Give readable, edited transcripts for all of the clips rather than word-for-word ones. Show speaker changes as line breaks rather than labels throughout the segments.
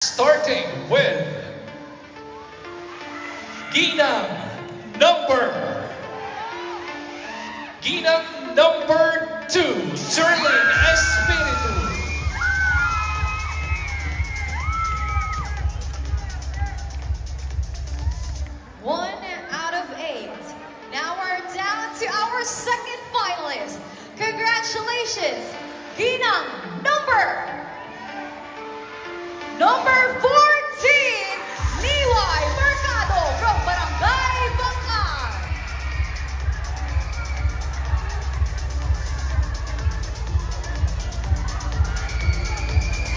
Starting with Ginang number 2, Sherlyn Espiritu.
One out of 8. Now we're down to our second finalist. Congratulations, Ginang number 14, Niway Mercado from Barangay Bangkay.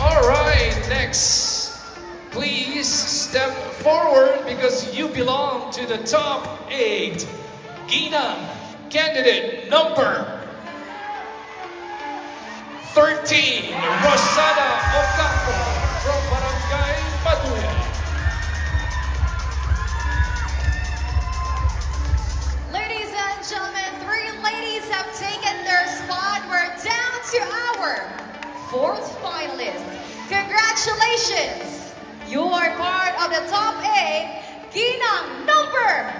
All right, next, please step forward because you belong to the top 8. Ginang, candidate number 13, Rosana Ocampo from Barangay Matuya.
Ladies and gentlemen, 3 ladies have taken their spot. We're down to our 4th finalist. Congratulations! You are part of the top 8. Ginang number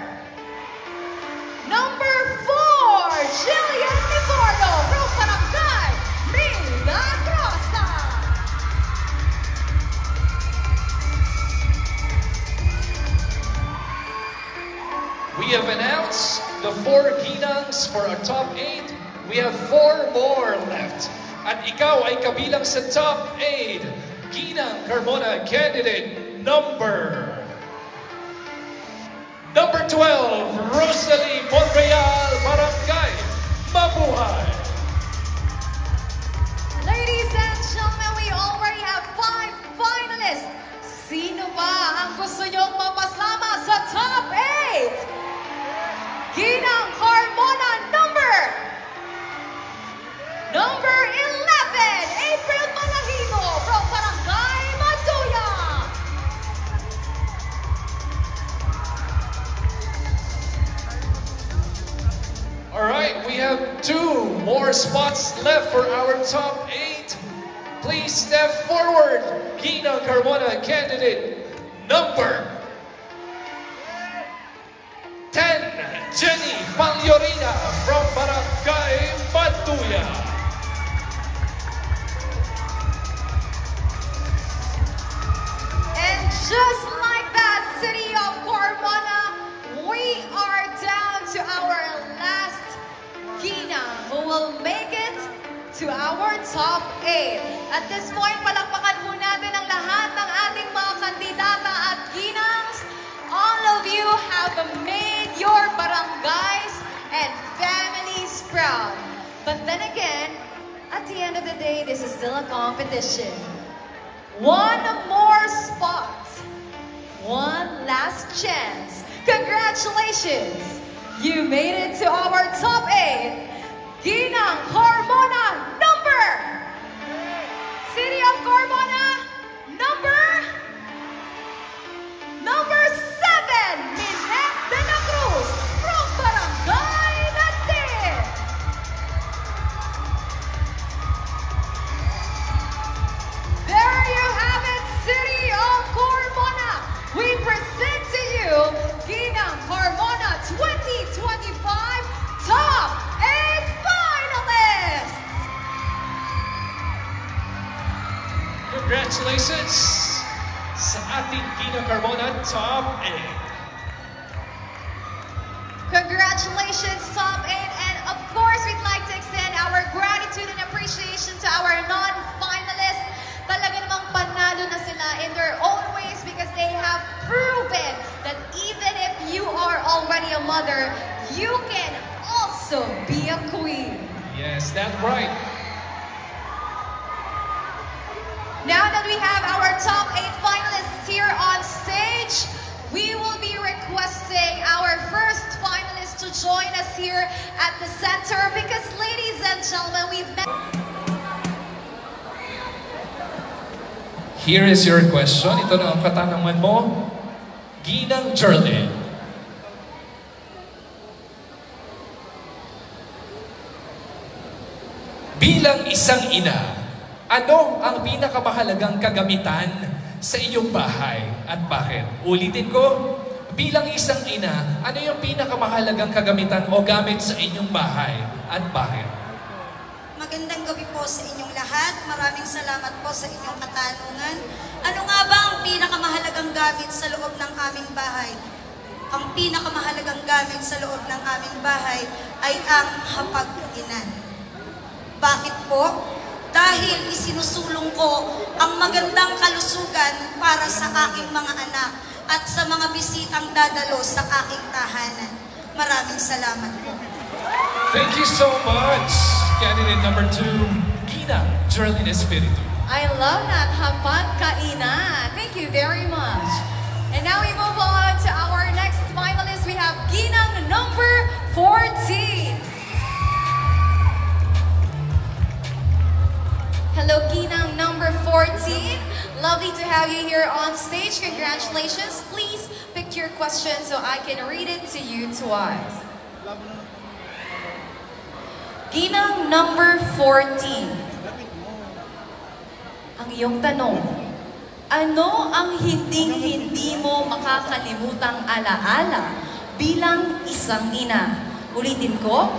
4, Jillian Livorno from Barangay Milagrosa.
We have announced the 4 Ginangs for our top 8. We have 4 more left. At ikaw ay kabilang sa top 8. Ginang Carmona, candidate number 12, Rosalie Monreal, Barangay Mabuhay.
Ladies and gentlemen, we already have 5 finalists. Sino ba ang gusto niyong mapasama sa top 8? Ginang Carmona number 11, April Malahigo from Barangay Matuya.
Alright, we have 2 more spots left for our top 8. Please step forward, Ginang Carmona, candidate number 10, Jenny Pagliorina from Barangay Matuya.
And just like that, City of Carmona, we are down to our last Ginang who will make it to our top 8. At this point, palakpakan po natin ang lahat ng ating mga kandidata at Ginangs. All of you have made your barangays and families proud. But then again, at the end of the day, this is still a competition. One more spot. One last chance. Congratulations! You made it to our top 8. Ginang Carmona number. City of Carmona number 7, Minet de la Cruz from Barangay Natin. There you have it, City of Carmona. We present to you Ginang Carmona 2025 Top 8 Finalists.
Congratulations sa ating Ginang Carmona top 8.
Congratulations, top 8. And of course, we'd like to extend our gratitude and appreciation to our non-finalists. Talaga namang panalo na sila in their own ways because they have proven that even if you are already a mother, you can also be a queen.
Yes, that's right.
Now that we have our top 8 finalists here on stage, we will be requesting our first finalist to join us here at the center because, ladies and gentlemen, we've met...
Here is your question. Ito na ang katanungan mo. Ginang Sherlyn. Bilang isang ina, ano ang pinakamahalagang kagamitan sa iyong bahay at bakit? Ulitin ko, bilang isang ina, ano yung pinakamahalagang kagamitan o gamit sa inyong bahay at bakit?
Magandang gabi po sa inyong lahat. Maraming salamat po sa inyong katanungan. Ano nga ba ang pinakamahalagang gamit sa loob ng aming bahay? Ang pinakamahalagang gamit sa loob ng aming bahay ay ang hapag-inan. Bakit po? Dahil isinusulong ko ang magandang kalusugan para sa aking mga anak at sa mga bisitang dadalo sa aking tahanan. Maraming salamat po.
Thank you so much, candidate number 2, Ginang Jerlyn Espiritu.
I love that, hapag-kainan. Thank you very much. And now we move on to our next finalist. We have Ginang number 14. Hello, Ginang number 14. Lovely to have you here on stage. Congratulations. Please pick your question so I can read it to you twice. Ginang number 14. Ang iyong tanong, ano ang hinding-hindi mo makakalimutang alaala bilang isang ina? Ulitin ko,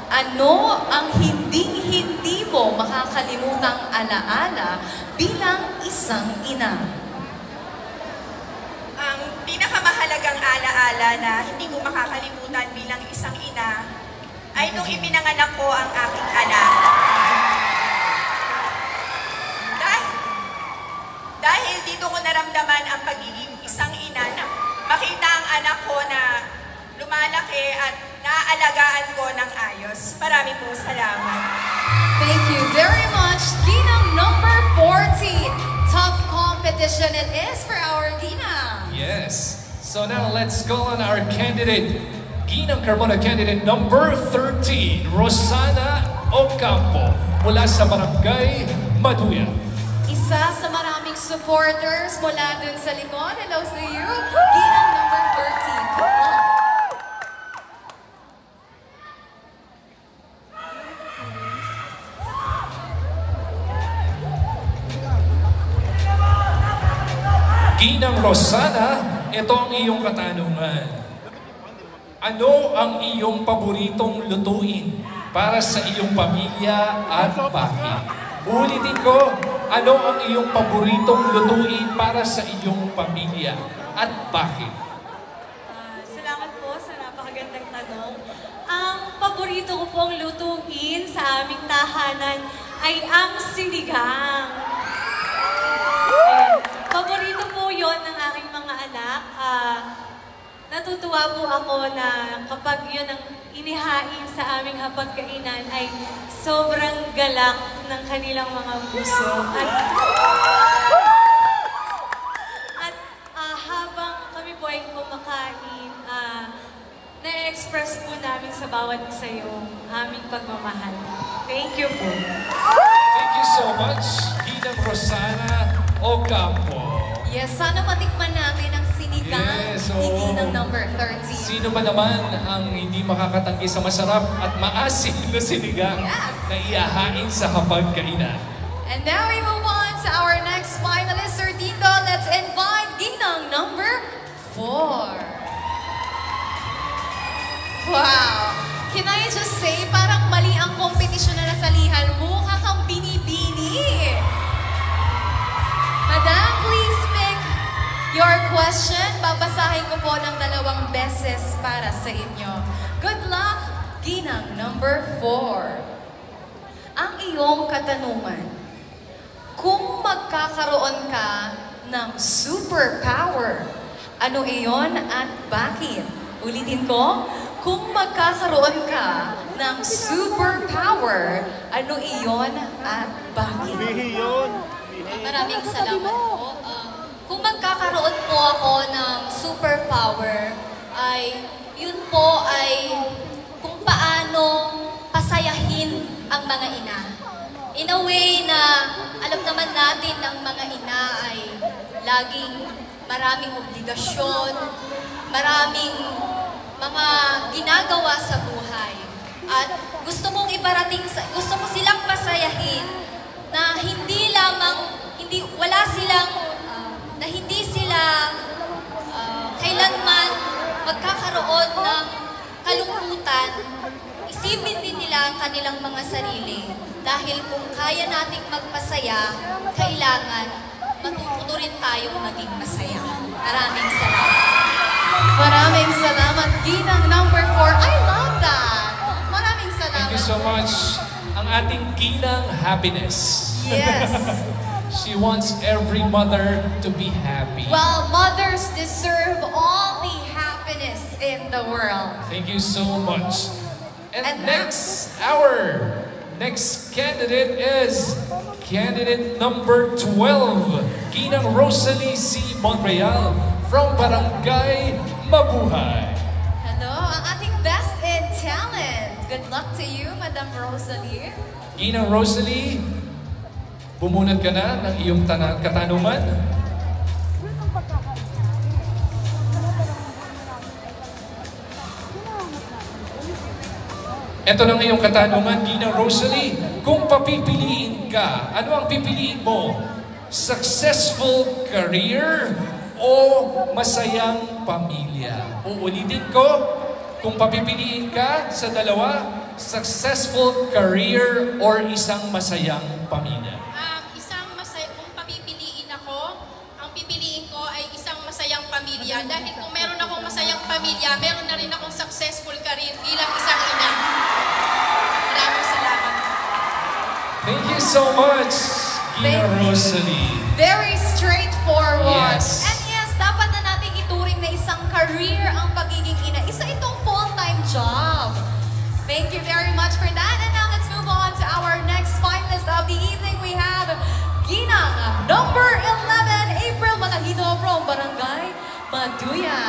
ano ang hinding-hindi mo makakalimutang alaala bilang isang ina?
Ang pinakamahalagang alaala na hindi ko makakalimutan bilang isang ina ay nung ipinanganak ko ang aking anak. Dahil dito ko naramdaman ang pagiging isang ina na makita ang anak ko na lumalaki at naaalagaan ko ng ayos. Marami po salamat.
Thank you very much, Ginang number 14. Tough competition it is for our Ginang.
Yes. So now let's call on our candidate, Ginang Carmona candidate number 13, Rosana Ocampo, mula sa Barangay Maduya.
Isa sa maraming supporters mula dun sa likod. Hello to you, Ginang number 13.
Ginang Rosana, ito ang iyong katanungan. Ano ang iyong paboritong lutuin para sa iyong pamilya at bakit? Ulitin ko, ano ang iyong paboritong lutuin para sa iyong pamilya at bakit?
Salamat po sa napakagandang tanong. Ang paborito ko pong lutuin sa aming tahanan ay ang sinigang. Paborito po yon ng aking mga anak. Natutuwa po ako na kapag yun ang inihain sa aming hapagkainan ay sobrang galak ng kanilang mga puso. At habang kami po ay kumakain, na-express po namin sa bawat isa yung aming pagmamahal. Thank you po.
Thank you so much, Ginang Rosana Ocampo.
Yes, sana matikman natin ang sinigang ni Ginang number 13.
Sino ba naman ang hindi makakatanggi sa masarap at maasim na sinigang na iyahain sa hapagkainan?
And now we move on to our next finalist, Sir Tito. Let's invite Ginang number 4. Wow! Can I just say, parang mali ang kompetisyon na nasalihan mo. Mukha kang binibini. Madam, please pick your question. Babasahin ko po ng 2 beses para sa inyo. Good luck, Ginang number 4. Ang iyong katanungan, kung magkakaroon ka ng superpower, ano iyon at bakit? Ulitin ko, kung magkakaroon ka ng superpower, ano iyon at bakit?
Maraming salamat po. Kung magkakaroon po ako ng superpower, ay yun po ay kung paano pasayahin ang mga ina. In a way na alam naman natin ang mga ina ay laging maraming obligasyon, maraming mga ginagawa sa buhay. At gusto mong iparating, gusto mo silang pasayahin na wala silang na hindi sila kailanman magkakaroon ng kalungkutan, isipin din nila ang kanilang mga sarili. Dahil kung kaya nating magpasaya, kailangan matuto rin tayong maging masaya. Maraming salamat.
Maraming salamat, Ginang number 4. I love that. Maraming salamat.
Thank you so much. Ang ating Ginang Happiness.
Yes.
She wants every mother to be happy.
Well, mothers deserve all the happiness in the world.
Thank you so much. And
And
our next candidate is candidate number 12, Ginang Rosalie C. Montreal from Barangay Mabuhay.
Hello, ang ating best in talent. Good luck to you, Madam Rosalie.
Ginang Rosalie, bumunod ka na ng iyong katanungan. Ito na ang iyong katanungan, Ginang Rosalie. Kung papipiliin ka, ano ang pipiliin mo? Successful career o masayang pamilya? Uulitin ko, kung papipiliin ka sa dalawa, successful career or isang masayang pamilya?
Kung papipiliin ako, ang pipiliin ko ay isang masayang pamilya. Dahil kung meron akong masayang pamilya, meron na rin akong successful career bilang isang ina. Maraming salamat.
Thank you so much, Ginang
Thank you.
Rosalie.
Very straightforward.
Yes.
And yes, dapat na natin ituring na isang career ang pagiging ina. Isa itong full-time job. Thank you very much for that. And now let's move on to our next finalist of the evening. We have Ginang number 11, April Malahido from Barangay Maduya.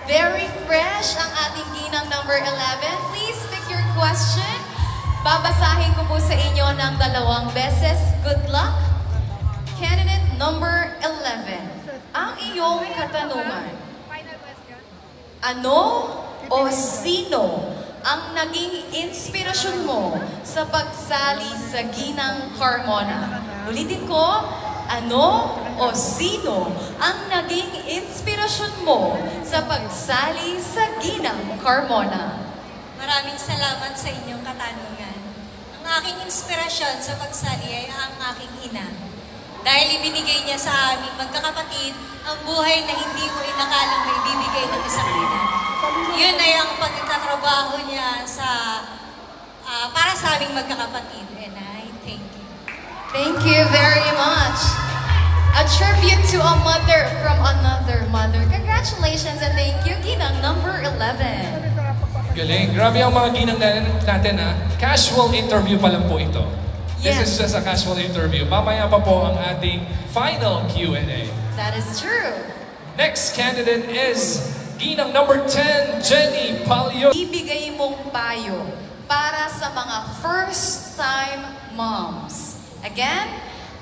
Very fresh ang ating Ginang number 11. Please pick your question. Babasahin ko po sa inyo ng 2 beses. Good luck. Candidate number 11. Ang iyong katanungan. Ano o sino ang naging inspirasyon mo sa pagsali sa Ginang Carmona? Ulitin ko, ano o sino ang naging inspirasyon mo sa pagsali sa Ginang Carmona?
Maraming salamat sa inyong katanungan. Ang aking inspirasyon sa pagsali ay ang aking ina. Dahil ibinigay niya sa aming magkakapatid ang buhay na hindi ko inakalang may bibigay ng isang ina. Yun ay ang pagtatrabaho niya para sa aming magkakapatid. And I thank you.
Thank you very much. A tribute to a mother from another mother. Congratulations and thank you, Ginang number 11.
Galing. Grabe ang mga ginang natin ha. Casual interview pa lang po ito. This
Yes.
is just a casual interview. Mamaya pa po ang ating final Q&A.
That is true.
Next candidate is Ginang number 10, Jenny Palio.
Ibigay mong payo para sa mga first-time moms. Again,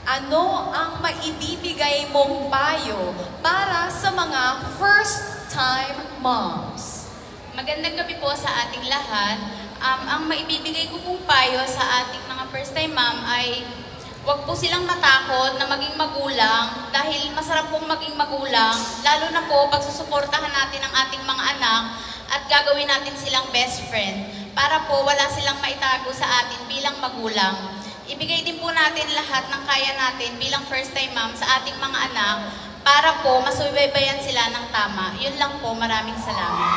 ano ang maibibigay mong payo para sa mga first-time moms?
Magandang gabi po sa ating lahat. Ang maibibigay ko pong payo sa ating mga first-time mom ay huwag po silang matakot na maging magulang dahil masarap pong maging magulang, lalo na po pag susuportahan natin ang ating mga anak at gagawin natin silang best friend para po wala silang maitago sa atin bilang magulang. Ibigay din po natin lahat ng kaya natin bilang first-time mom sa ating mga anak para po masubaybayan sila ng tama. Yun lang po, maraming salamat.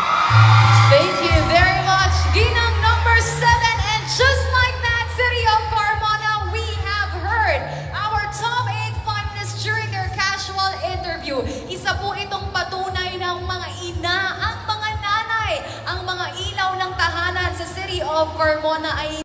Thank you very much, Ginang number 7. And just like that, City of Carmona, we have heard our top 8 finalists during their casual interview. Isa po itong patunay ng mga ina, ang mga nanay, ang mga ilaw ng tahanan sa City of Carmona ay